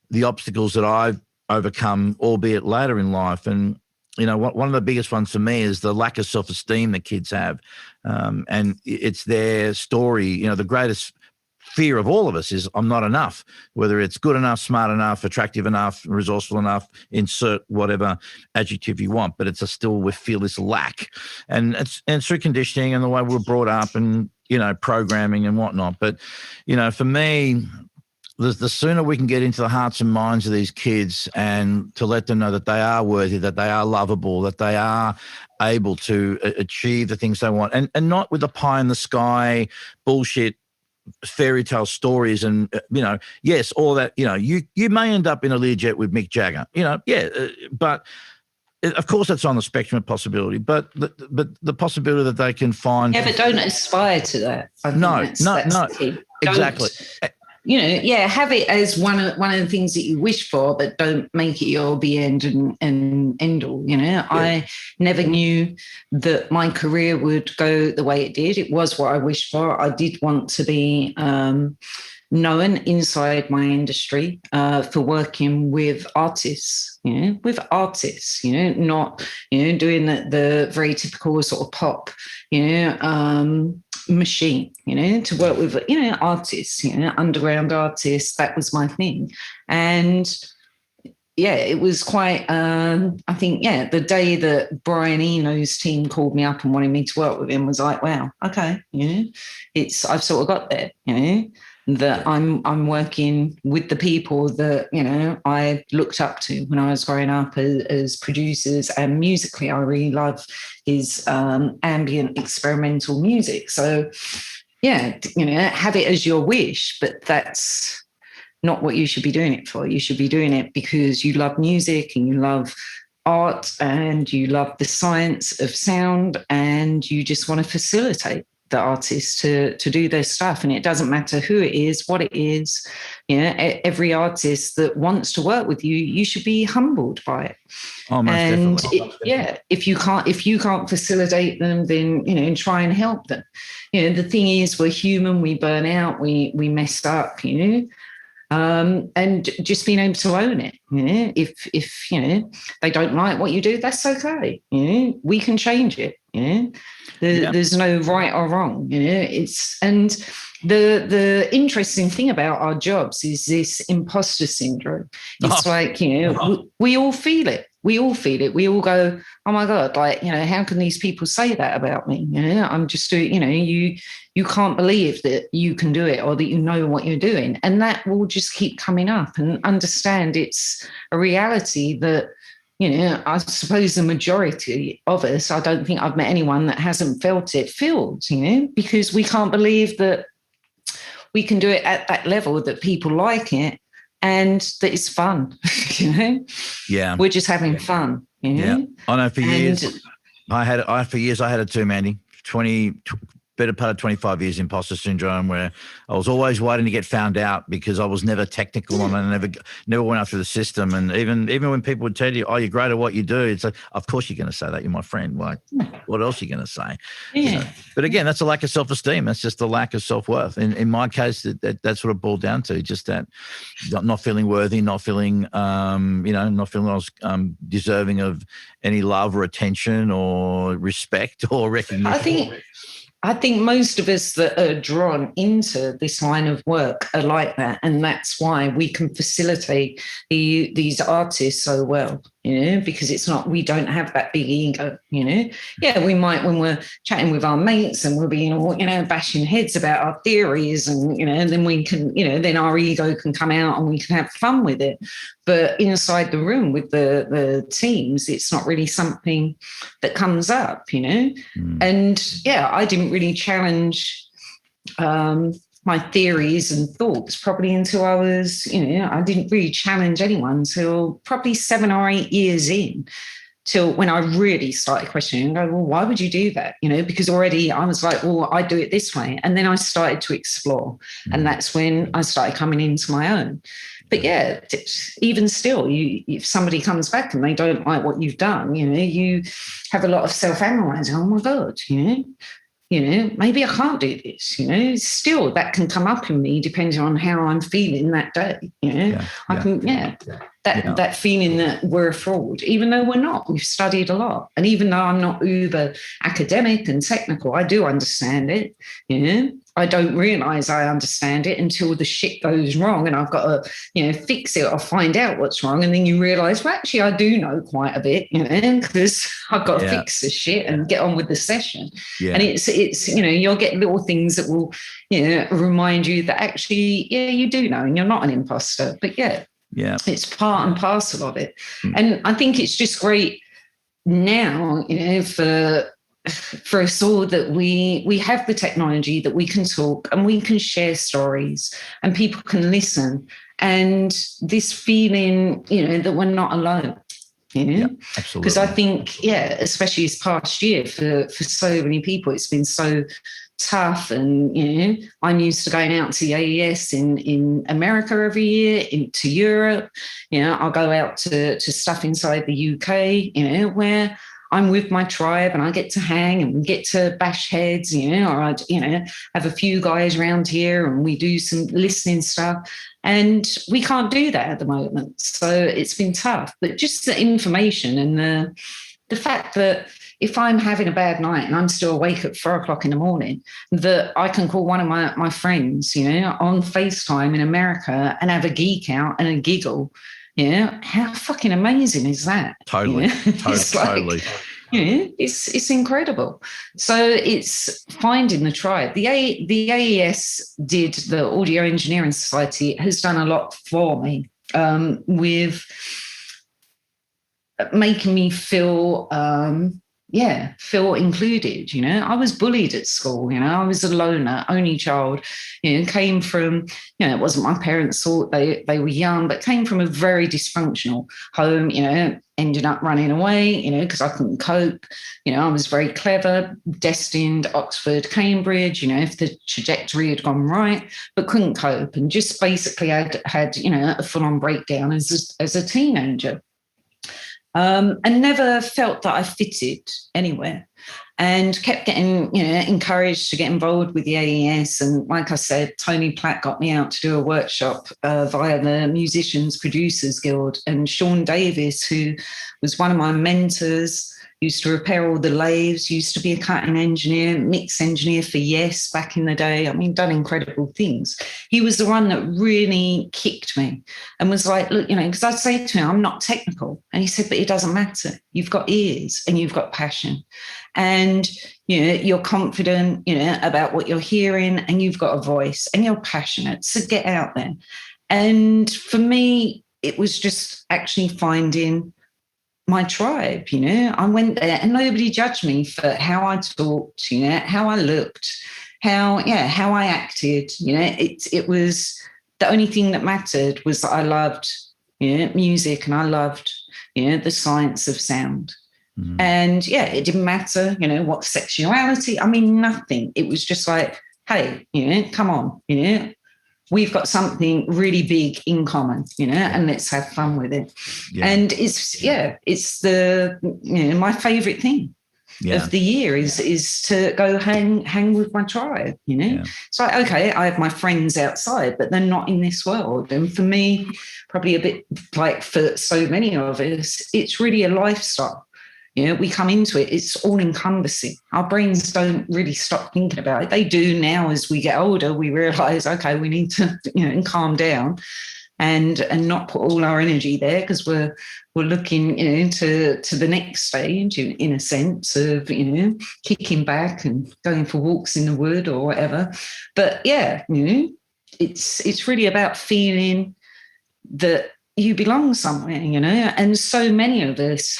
the obstacles that I've overcome, albeit later in life. And, one of the biggest ones for me is the lack of self-esteem that kids have. And it's their story. The greatest fear of all of us is I'm not enough, whether it's good enough, smart enough, attractive enough, resourceful enough, insert whatever adjective you want, but we feel this lack. And it's through conditioning and the way we're brought up and, programming and whatnot. But, for me, the sooner we can get into the hearts and minds of these kids and to let them know that they are worthy, that they are lovable, that they are able to achieve the things they want, and not with the pie in the sky bullshit fairy tale stories and, yes, all that, you may end up in a Learjet with Mick Jagger, but of course that's on the spectrum of possibility, but the possibility that they can find. Yeah, but don't aspire to that. No, exactly. Have it as one of the things that you wish for, but don't make it your be end and end all. Yeah. I never knew that my career would go the way it did. It was what I wished for. I did want to be known inside my industry for working with artists, not, doing the very typical sort of pop, machine, to work with, artists, underground artists. That was my thing. And it was quite, I think, the day that Brian Eno's team called me up and wanted me to work with him was like, wow, okay, I've sort of got there, that I'm working with the people that, I looked up to when I was growing up as producers, and musically, I really love his ambient experimental music. So, have it as your wish, but that's not what you should be doing it for. You should be doing it because you love music and you love art and you love the science of sound and you just want to facilitate the artists to do their stuff. And it doesn't matter who it is, what it is. Every artist that wants to work with you, you should be humbled by it. Oh, most and definitely. if you can't facilitate them, then try and help them. The thing is, we're human, we burn out, we mess up, and just being able to own it. If they don't like what you do, that's okay. We can change it. There's no right or wrong. And the interesting thing about our jobs is this imposter syndrome. It's we all feel it. We all feel it. We all go, oh my God, how can these people say that about me? I'm just doing, you can't believe that you can do it or that you know what you're doing. And that will just keep coming up, and understand it's a reality that, I suppose the majority of us, I don't think I've met anyone that hasn't felt it, because we can't believe that we can do it at that level, that people like it, and that it's fun. Yeah, we're just having fun. Yeah, I know. For years, I had it too, Mandy. better part of 25 years imposter syndrome, where I was always waiting to get found out because I was never technical and I never went up through the system. And even when people would tell you, oh, you're great at what you do, it's like, of course you're going to say that. You're my friend. Like, what else are you going to say? Yeah. So, but again, that's a lack of self-esteem. That's just a lack of self-worth. In my case, that's what it boiled down to. Just that not feeling worthy, not feeling, not feeling I was deserving of any love or attention or respect or recognition. I think most of us that are drawn into this line of work are like that. And that's why we can facilitate these artists so well, because we don't have that big ego, Yeah, we might when we're chatting with our mates and we're being, bashing heads about our theories and, and then we can, then our ego can come out and we can have fun with it. But inside the room with the teams, it's not really something that comes up, And yeah, I didn't really challenge my theories and thoughts probably until I was, I didn't really challenge anyone until probably 7 or 8 years in, till when I really started questioning and go, well, why would you do that? Because already I was like, well, I do it this way. And then I started to explore. And that's when I started coming into my own. But yeah, even still, if somebody comes back and they don't like what you've done, you have a lot of self-analyzing. Oh my God, maybe I can't do this, still that can come up in me depending on how I'm feeling that day, that feeling that we're a fraud, even though we're not. We've studied a lot. And even though I'm not uber academic and technical, I do understand it, I don't realize I understand it until the shit goes wrong and I've got to, fix it or find out what's wrong. And then you realize, well, actually, I do know quite a bit, because I've got to fix this shit and get on with the session. Yeah. And it's you'll get little things that will, remind you that actually, you do know and you're not an imposter. But it's part and parcel of it. And I think it's just great now, for us all that we have the technology that we can talk and we can share stories and people can listen, and this feeling, that we're not alone. Absolutely. Because I think, especially this past year for so many people, it's been so tough. And, I'm used to going out to the AES in America every year, into Europe. I'll go out to stuff inside the UK, where I'm with my tribe and I get to hang and we get to bash heads, or I'd, have a few guys around here and we do some listening stuff. And we can't do that at the moment. So it's been tough. But just the information and the fact that if I'm having a bad night and I'm still awake at 4 o'clock in the morning, that I can call one of my friends, on FaceTime in America and have a geek out and a giggle. How fucking amazing is that? Totally. Totally. It's incredible. So it's finding the tribe. The AES did, the Audio Engineering Society has done a lot for me with making me feel included. I was bullied at school. I was a loner, only child. Came from, it wasn't my parents' fault. They were young, but came from a very dysfunctional home. Ended up running away. Because I couldn't cope. I was very clever, destined Oxford, Cambridge. If the trajectory had gone right, but couldn't cope, and just basically had a full-on breakdown as a teenager. And never felt that I fitted anywhere, and kept getting, encouraged to get involved with the AES. And like I said, Tony Platt got me out to do a workshop via the Musicians Producers Guild. And Sean Davis, who was one of my mentors, used to repair all the lathes, used to be a cutting engineer, mix engineer for Yes back in the day. Done incredible things. He was the one that really kicked me and was like, look, because I'd say to him, I'm not technical. And he said, but it doesn't matter. You've got ears and you've got passion. And, you're confident, about what you're hearing, and you've got a voice and you're passionate. So get out there. And for me, it was just actually finding my tribe. I went there and nobody judged me for how I talked, how I looked, how I acted. It was the only thing that mattered was that I loved music, and I loved the science of sound. And yeah, it didn't matter, you know, what sexuality. I mean, nothing. It was just like, hey, you know, come on, you know, we've got something really big in common, you know, and let's have fun with it. And it's the, you know, my favorite thing of the year is to go hang with my tribe, you know. It's like, okay, I have my friends outside, but they're not in this world. And for me, probably a bit like for so many of us, it's really a lifestyle. You know, we come into it, it's all encompassing. Our brains don't really stop thinking about it. They do now as we get older. We realize, okay, we need to, you know, and calm down and not put all our energy there, because we're looking, you know, to the next stage in a sense of, you know, kicking back and going for walks in the wood or whatever. But yeah, you know, it's really about feeling that you belong somewhere, you know. And so many of us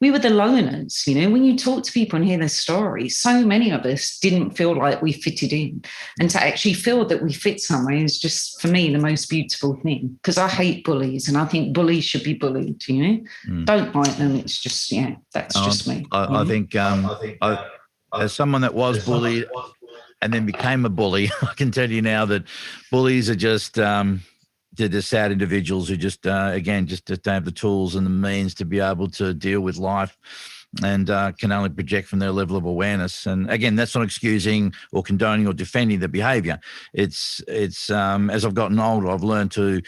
we were the loners, you know. When you talk to people and hear their stories, so many of us didn't feel like we fitted in. And to actually feel that we fit somewhere is just, for me, the most beautiful thing, because I hate bullies and I think bullies should be bullied, you know. Don't like them. It's just, yeah, that's just me. I think as someone that was bullied and then became a bully, I can tell you now that bullies are just they're just sad individuals who just don't have the tools and the means to be able to deal with life, and can only project from their level of awareness. And again, that's not excusing or condoning or defending the behaviour. It's as I've gotten older, I've learned to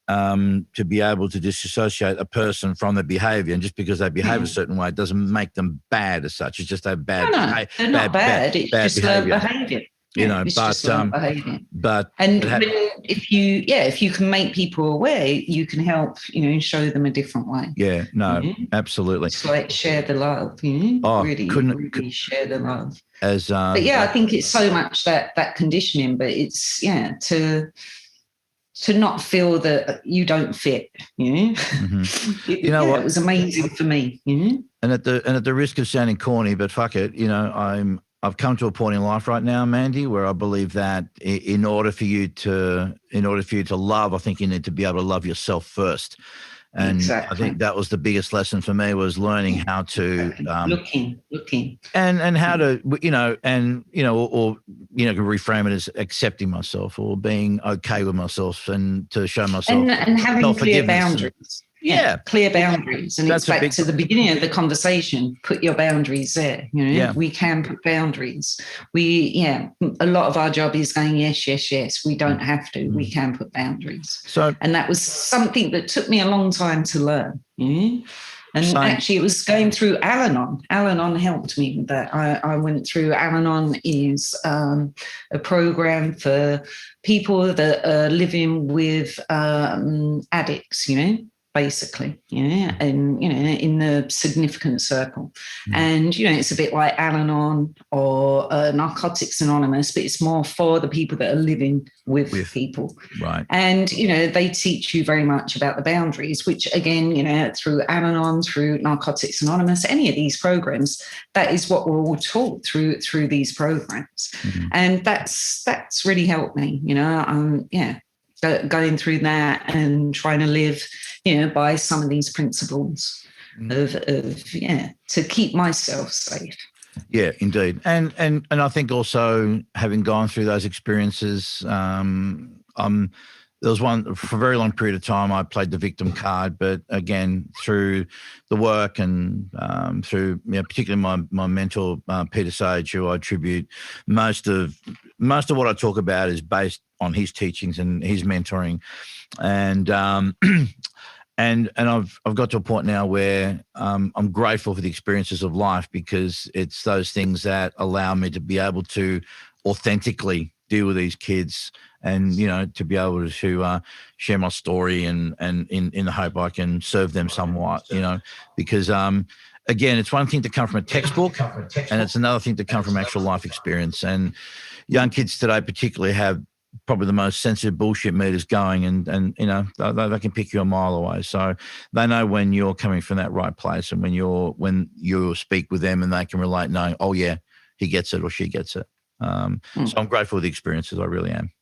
be able to disassociate a person from their behaviour, and just because they behave a certain way doesn't make them bad as such. It's just a bad. No, they're not bad. It's just behaviour. You know, it's but if you can make people aware, you can help, you know, show them a different way. Yeah, no, absolutely. It's like share the love, you know. Really share the love. But yeah, I think it's so much that conditioning, but it's to not feel that you don't fit, you know. You know what? It was amazing for me, you know. And at the risk of sounding corny, but fuck it, you know, I've come to a point in life right now, Mandy, where I believe that in order for you to love, I think you need to be able to love yourself first. And exactly. I think that was the biggest lesson for me, was learning how to looking and how to, you know, or reframe it as accepting myself or being okay with myself, and to show myself and having clear boundaries. Yeah, clear boundaries. And it's back to the beginning of the conversation. Put your boundaries there. You know, we can put boundaries. A lot of our job is going, yes. We don't have to. We can put boundaries. And that was something that took me a long time to learn. You know? And actually, it was going through Al-Anon. Al-Anon helped me with that. I went through Al-Anon is a program for people that are living with addicts, you know, basically, you know, and, you know, in the significant circle. And, you know, it's a bit like Al-Anon or Narcotics Anonymous, but it's more for the people that are living with people. Right. And, you know, they teach you very much about the boundaries, which again, you know, through Al-Anon, through Narcotics Anonymous, any of these programs, that is what we're all taught through these programs. And that's really helped me, you know, going through that and trying to live, you know, by some of these principles of to keep myself safe. Yeah, indeed. And I think also, having gone through those experiences, there was one for a very long period of time I played the victim card, but again, through the work and through, you know, particularly my mentor, Peter Sage, who I attribute most of what I talk about is based on his teachings and his mentoring. And I've got to a point now where I'm grateful for the experiences of life, because it's those things that allow me to be able to authentically deal with these kids, and, you know, to be able to share my story and in the hope I can serve them somewhat, you know, because again, it's one thing to come from a textbook, and it's another thing to come from actual life experience. And young kids today particularly have probably the most sensitive bullshit meters going, and you know, they can pick you a mile away. So they know when you're coming from that right place, and when you speak with them and they can relate, knowing, oh yeah, he gets it or she gets it. So I'm grateful for the experiences. I really am.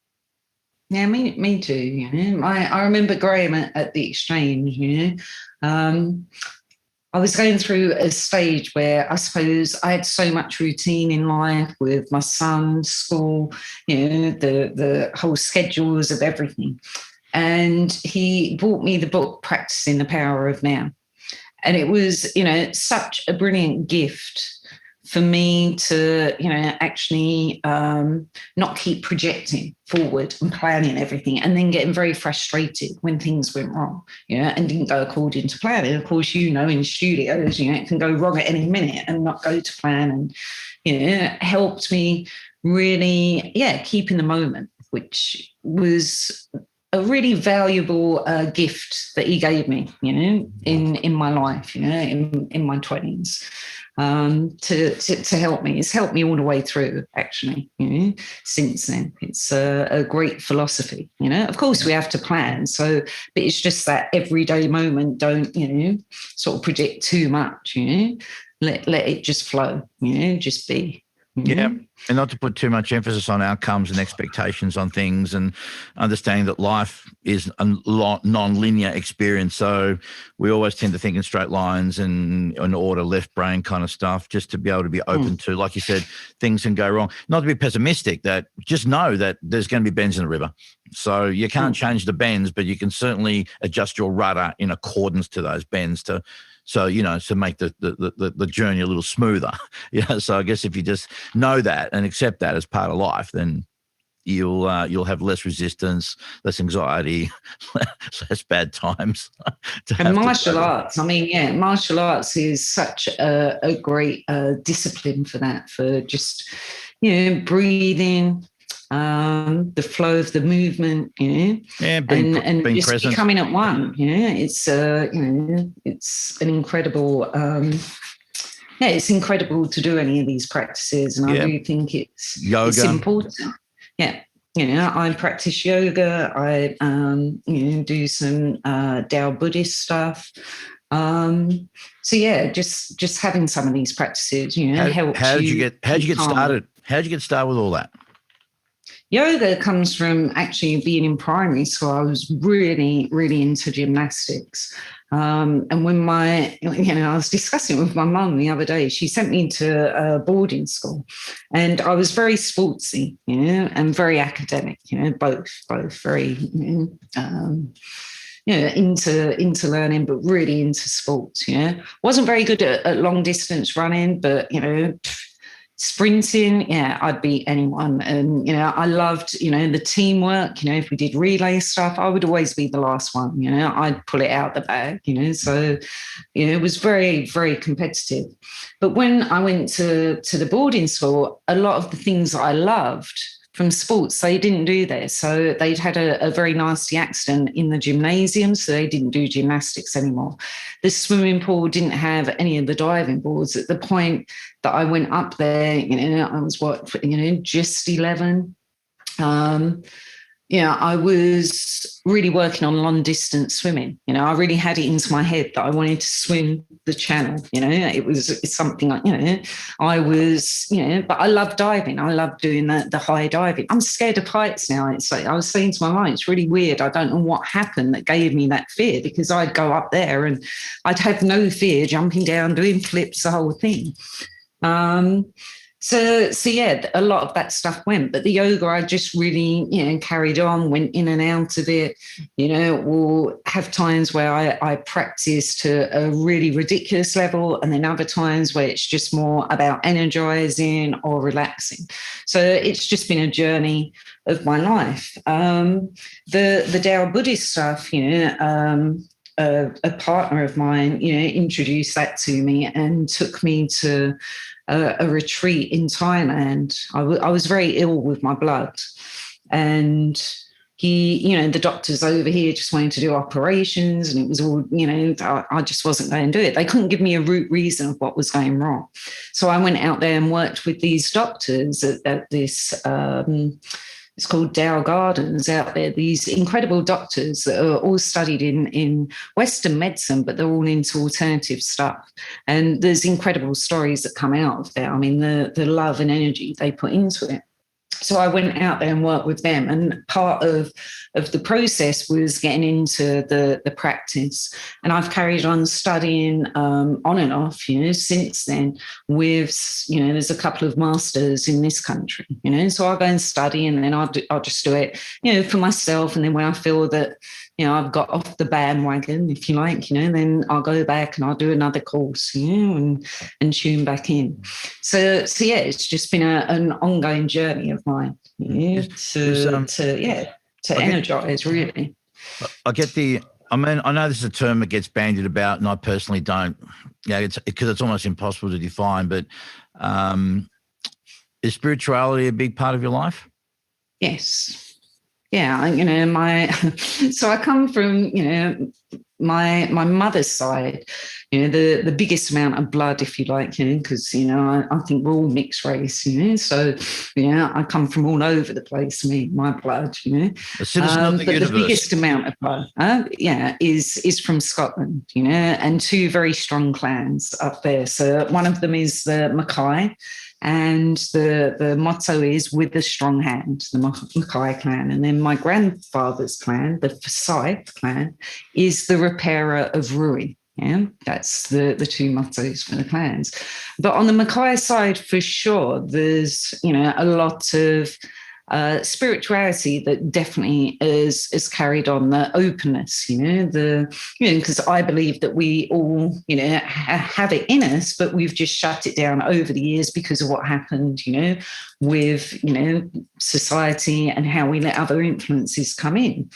Yeah, me too. You know, I remember Graham at the exchange. You know, I was going through a stage where I suppose I had so much routine in life with my son, school, the whole schedules of everything. And he bought me the book, Practicing the Power of Now. And it was, such a brilliant gift for me to, actually not keep projecting forward and planning everything and then getting very frustrated when things went wrong, and didn't go according to plan. And of course, in studios, it can go wrong at any minute and not go to plan. And, it helped me really, keep in the moment, which was a really valuable gift that he gave me, in my life, in my 20s. To help me. It's helped me all the way through, actually, since then. It's a great philosophy, Of course, we have to plan. So, but it's just that everyday moment. Don't, sort of project too much, Let it just flow, just be. Yeah, and not to put too much emphasis on outcomes and expectations on things, and understanding that life is a non-linear experience. So we always tend to think in straight lines and an order, left brain kind of stuff, just to be able to be open to, like you said, things can go wrong. Not to be pessimistic, that just know that there's going to be bends in the river. So you can't change the bends, but you can certainly adjust your rudder in accordance to those bends to make the journey a little smoother. So I guess if you just know that and accept that as part of life, then you'll have less resistance, less anxiety, less bad times. And martial arts, martial arts is such a great discipline for that, for just, breathing, the flow of the movement, and being just present. Becoming at one. It's it's an incredible. It's incredible to do any of these practices, and I do think it's yoga. It's important. Yeah. I practice yoga. I do some Tao Buddhist stuff. So just having some of these practices, helps. How'd you get started? How'd you get started with all that? Yoga comes from actually being in primary school. I was really, really into gymnastics. And when I was discussing it with my mum the other day, she sent me to a boarding school, and I was very sportsy, and very academic, both very, into learning, but really into sports. Wasn't very good at long distance running, but sprinting, I'd beat anyone. And, I loved, the teamwork. If we did relay stuff, I would always be the last one. I'd pull it out the bag, So, it was very, very competitive. But when I went to the boarding school, a lot of the things that I loved from sports, they didn't do there. So they'd had a very nasty accident in the gymnasium, so they didn't do gymnastics anymore. The swimming pool didn't have any of the diving boards. At the point that I went up there, I was just 11. I was really working on long distance swimming. I really had it into my head that I wanted to swim the channel. It's something like, I was, but I love diving. I love doing the high diving. I'm scared of heights now. It's like I was saying to my mind, it's really weird. I don't know what happened that gave me that fear, because I'd go up there and I'd have no fear jumping down, doing flips, the whole thing. So a lot of that stuff went, but the yoga, I just really, carried on, went in and out of it. We'll have times where I practice to a really ridiculous level, and then other times where it's just more about energizing or relaxing. So it's just been a journey of my life. The Tao Buddhist stuff, a partner of mine, introduced that to me and took me to a retreat in Thailand. I was very ill with my blood, and the doctors over here just wanted to do operations, and it was all, I just wasn't going to do it. They couldn't give me a root reason of what was going wrong. So I went out there and worked with these doctors at this, it's called Tao Gardens out there, these incredible doctors that are all studied in Western medicine, but they're all into alternative stuff. And there's incredible stories that come out of there. I mean, the love and energy they put into it. So I went out there and worked with them, and part of the process was getting into the practice. And I've carried on studying on and off, since then. With there's a couple of masters in this country, so I'll go and study, and then I'll just do it, for myself. And then when I feel that I've got off the bandwagon, if you like, then I'll go back and I'll do another course, and tune back in. So yeah, it's just been an ongoing journey of mine, to energize, really. I get I know this is a term that gets bandied about, and I personally don't, it's because it's almost impossible to define, but is spirituality a big part of your life? Yes. Yeah, so I come from, my mother's side, the biggest amount of blood, if you like, because, I think we're all mixed race, so, I come from all over the place, my blood, A citizen of the but universe. the biggest amount of blood, is from Scotland, and two very strong clans up there. So one of them is the Mackay, and the motto is "with a strong hand," the Mackay clan. And then my grandfather's clan, the Forsyth clan, is the repairer of ruin. Yeah, that's the two mottos for the clans. But on the Mackay side, for sure, there's a lot of spirituality that definitely is carried on, the openness, because I believe that we all, have it in us, but we've just shut it down over the years because of what happened, with, society and how we let other influences come in.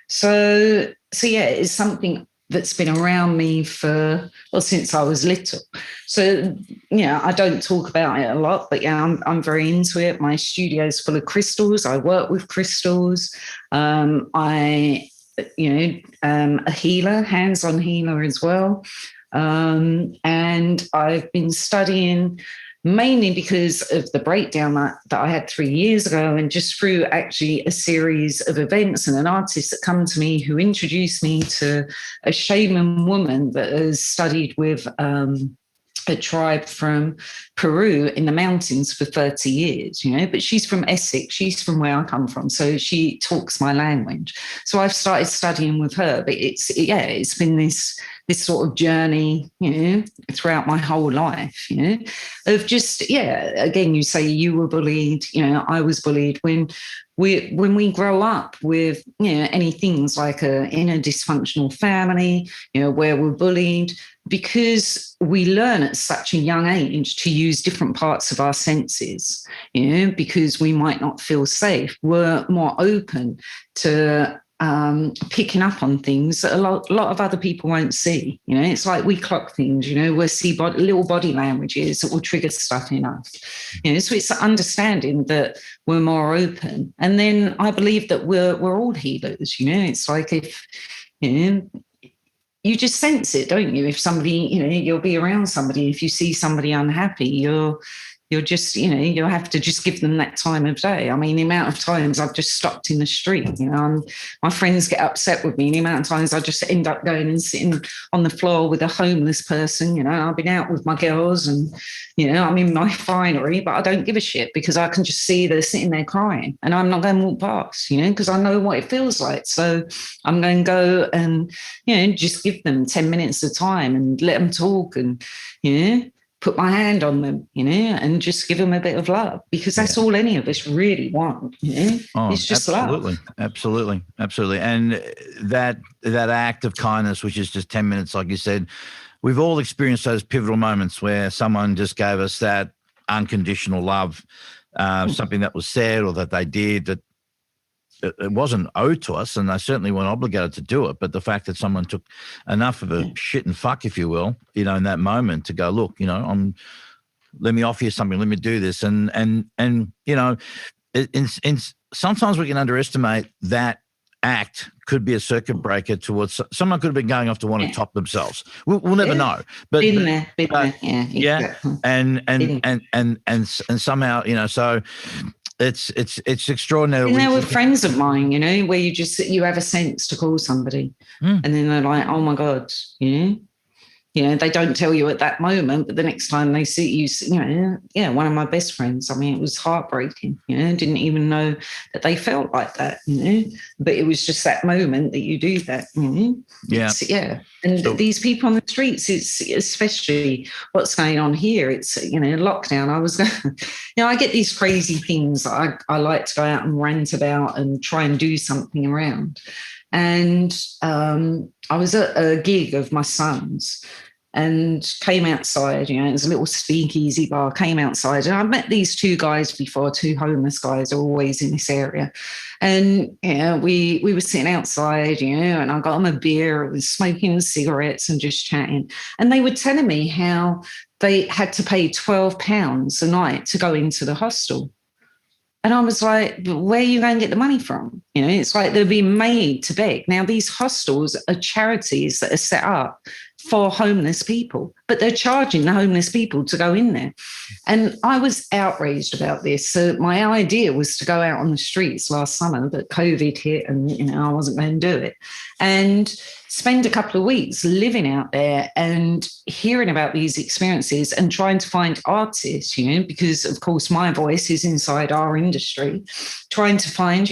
So yeah, it's something that's been around me since I was little. So, I don't talk about it a lot, but I'm very into it. My studio's full of crystals. I work with crystals. I, a healer, hands-on healer as well. And I've been studying mainly because of the breakdown that I had 3 years ago, and just through actually a series of events and an artist that come to me who introduced me to a shaman woman that has studied with a tribe from Peru in the mountains for 30 years, but she's from Essex. She's from where I come from. So she talks my language. So I've started studying with her, but it's been this sort of journey, throughout my whole life, of just, again, you say you were bullied, I was bullied. When we grow up with, any things like in a dysfunctional family, where we're bullied, because we learn at such a young age to use different parts of our senses, because we might not feel safe, we're more open to picking up on things that a lot of other people won't see. It's like we clock things, we'll see little body languages that will trigger stuff in us. So it's understanding that we're more open. And then I believe that we're all healers. It's like if you just sense it, don't you? If somebody, you'll be around somebody, if you see somebody unhappy, you'll just, you'll have to just give them that time of day. I mean, the amount of times I've just stopped in the street, my friends get upset with me. The amount of times I just end up going and sitting on the floor with a homeless person. I've been out with my girls and, I'm in my finery, but I don't give a shit because I can just see they're sitting there crying and I'm not going to walk past, because I know what it feels like. So I'm going to go and, just give them 10 minutes of time and let them talk and, put my hand on them, and just give them a bit of love, because that's all any of us really want. Oh, it's just absolutely, love. absolutely. And that act of kindness, which is just 10 minutes, like you said, we've all experienced those pivotal moments where someone just gave us that unconditional love, something that was said or that they did that it wasn't owed to us, and they certainly weren't obligated to do it. But the fact that someone took enough of a shit and fuck, if you will, in that moment to go, look, let me offer you something, let me do this. And sometimes we can underestimate that act could be a circuit breaker towards someone. Could have been going off to want to top themselves. We'll never know. But been there. Yeah, exactly. And somehow, so it's extraordinary. And there were friends of mine, where you have a sense to call somebody, and then they're like, "Oh my God," they don't tell you at that moment, but the next time they see you, one of my best friends, I mean, it was heartbreaking, didn't even know that they felt like that, but it was just that moment that you do that, Yeah. And these people on the streets, it's especially what's going on here. It's, lockdown. I was, I get these crazy things that I like to go out and rant about and try and do something around. And I was at a gig of my son's and came outside, it was a little speakeasy bar, came outside. And I met these two guys before, two homeless guys are always in this area. And, we were sitting outside, and I got them a beer, I was smoking cigarettes and just chatting. And they were telling me how they had to pay £12 a night to go into the hostel. And I was like, where are you going to get the money from? It's like they're being made to beg. Now, these hostels are charities that are set up for homeless people, but they're charging the homeless people to go in there. And I was outraged about this. So my idea was to go out on the streets last summer, but COVID hit and, I wasn't going to do it. And spend a couple of weeks living out there and hearing about these experiences and trying to find artists, because of course my voice is inside our industry, trying to find,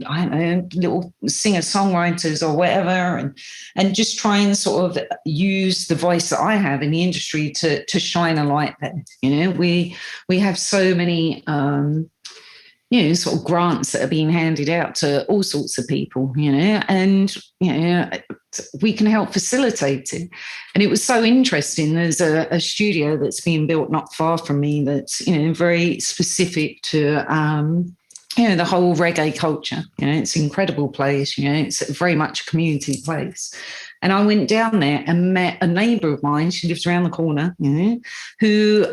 I don't know, little singer-songwriters or whatever, and just try and sort of use the voice that I have in the industry to shine a light there. We have so many sort of grants that are being handed out to all sorts of people, and, we can help facilitate it. And it was so interesting. There's a studio that's being built not far from me that's, very specific to, the whole reggae culture. It's an incredible place. It's very much a community place. And I went down there and met a neighbour of mine. She lives around the corner, who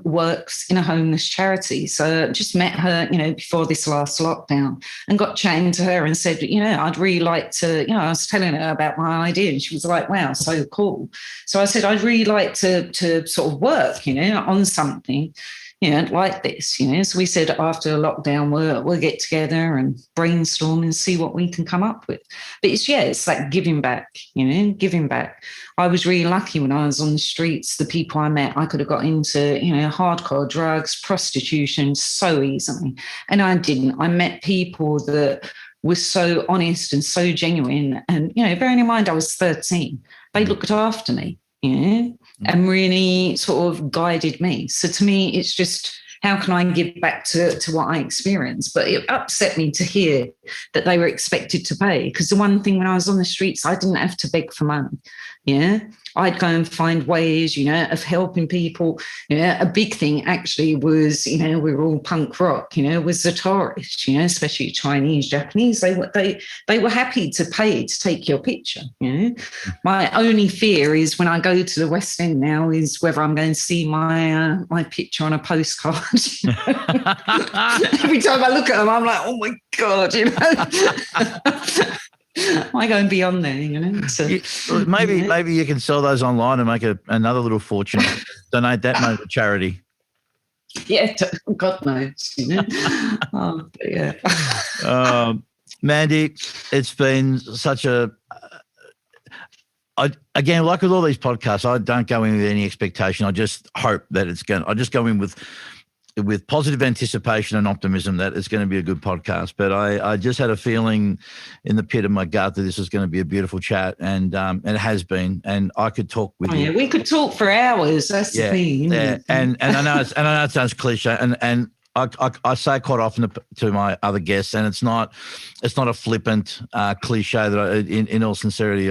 works in a homeless charity. So I just met her, before this last lockdown, and got chatting to her and said, I'd really like to, I was telling her about my idea, and she was like, wow, so cool. So I said, I'd really like to sort of work, on something, like this, So we said after lockdown, we'll get together and brainstorm and see what we can come up with. But it's like giving back, giving back. I was really lucky when I was on the streets. The people I met, I could have got into, hardcore drugs, prostitution so easily. And I didn't. I met people that were so honest and so genuine. And, bearing in mind I was 13, they looked after me, and really sort of guided me. So to me, it's just, how can I give back to what I experienced? But it upset me to hear that they were expected to pay, because the one thing when I was on the streets, I didn't have to beg for money. I'd go and find ways, of helping people. A big thing actually was, we were all punk rock, was the tourists, especially Chinese, Japanese. They were happy to pay to take your picture. My only fear is when I go to the West End now is whether I'm going to see my picture on a postcard. Every time I look at them, I'm like, oh my God, I go beyond there, So, maybe you can sell those online and make another little fortune. Donate that money to charity. Yeah, God knows, Oh, yeah. Mandy, it's been such a. Again, like with all these podcasts, I don't go in with any expectation. I just hope that I just go in with positive anticipation and optimism that it's going to be a good podcast. But I just had a feeling in the pit of my gut that this is going to be a beautiful chat, and it has been. And I could talk with you. Yeah, we could talk for hours. That's the thing. Yeah, and I know it sounds cliche, and I say quite often to my other guests, and it's not a flippant cliche that in all sincerity,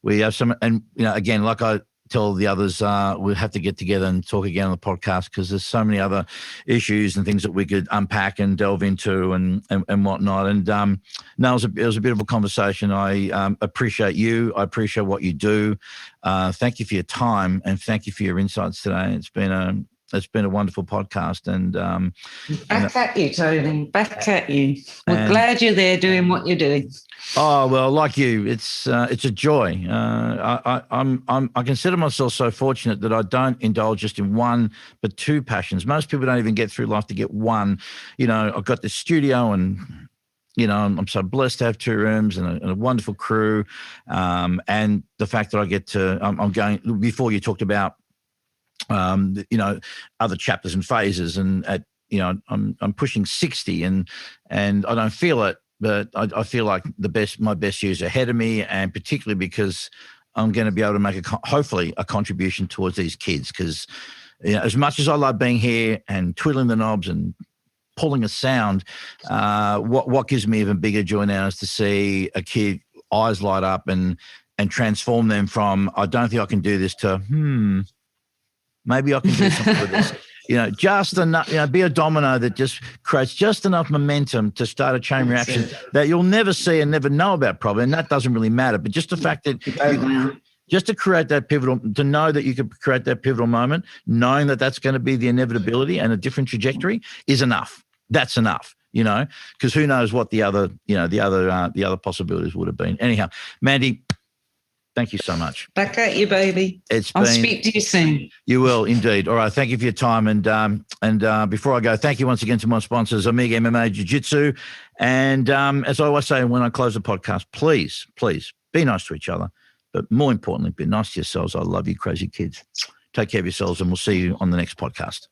we have some, and again, like I tell the others, we'll have to get together and talk again on the podcast, because there's so many other issues and things that we could unpack and delve into and whatnot. And no, it was a beautiful conversation. I appreciate you. I appreciate what you do. Thank you for your time, and thank you for your insights today. It's been a wonderful podcast, and back at you, Tony. Back at you. We're glad you're there doing what you're doing. Oh well, like you, it's a joy. I consider myself so fortunate that I don't indulge just in one but two passions. Most people don't even get through life to get one. I've got this studio and I'm so blessed to have 2 rooms and a wonderful crew. And the fact that I get to, I'm going, before you talked about, other chapters and phases, and I'm pushing 60 and I don't feel it, but I feel like my best years ahead of me, and particularly because I'm going to be able to make hopefully a contribution towards these kids. Because as much as I love being here and twiddling the knobs and pulling a sound, what gives me even bigger joy now is to see a kid eyes light up and transform them from I don't think I can do this to maybe I can do something with this. Just enough, be a domino that just creates just enough momentum to start a chain reaction that you'll never see and never know about probably. And that doesn't really matter. But just the fact that just to create that pivotal, to know that you could create that pivotal moment, knowing that that's going to be the inevitability and a different trajectory is enough. That's enough, because who knows what the other possibilities would have been. Anyhow, Mandy, thank you so much. Back at you, baby. I'll speak to you soon. You will indeed. All right. Thank you for your time. And before I go, thank you once again to my sponsors, Omega MMA Jiu-Jitsu. And as I always say when I close the podcast, please be nice to each other. But more importantly, be nice to yourselves. I love you, crazy kids. Take care of yourselves, and we'll see you on the next podcast.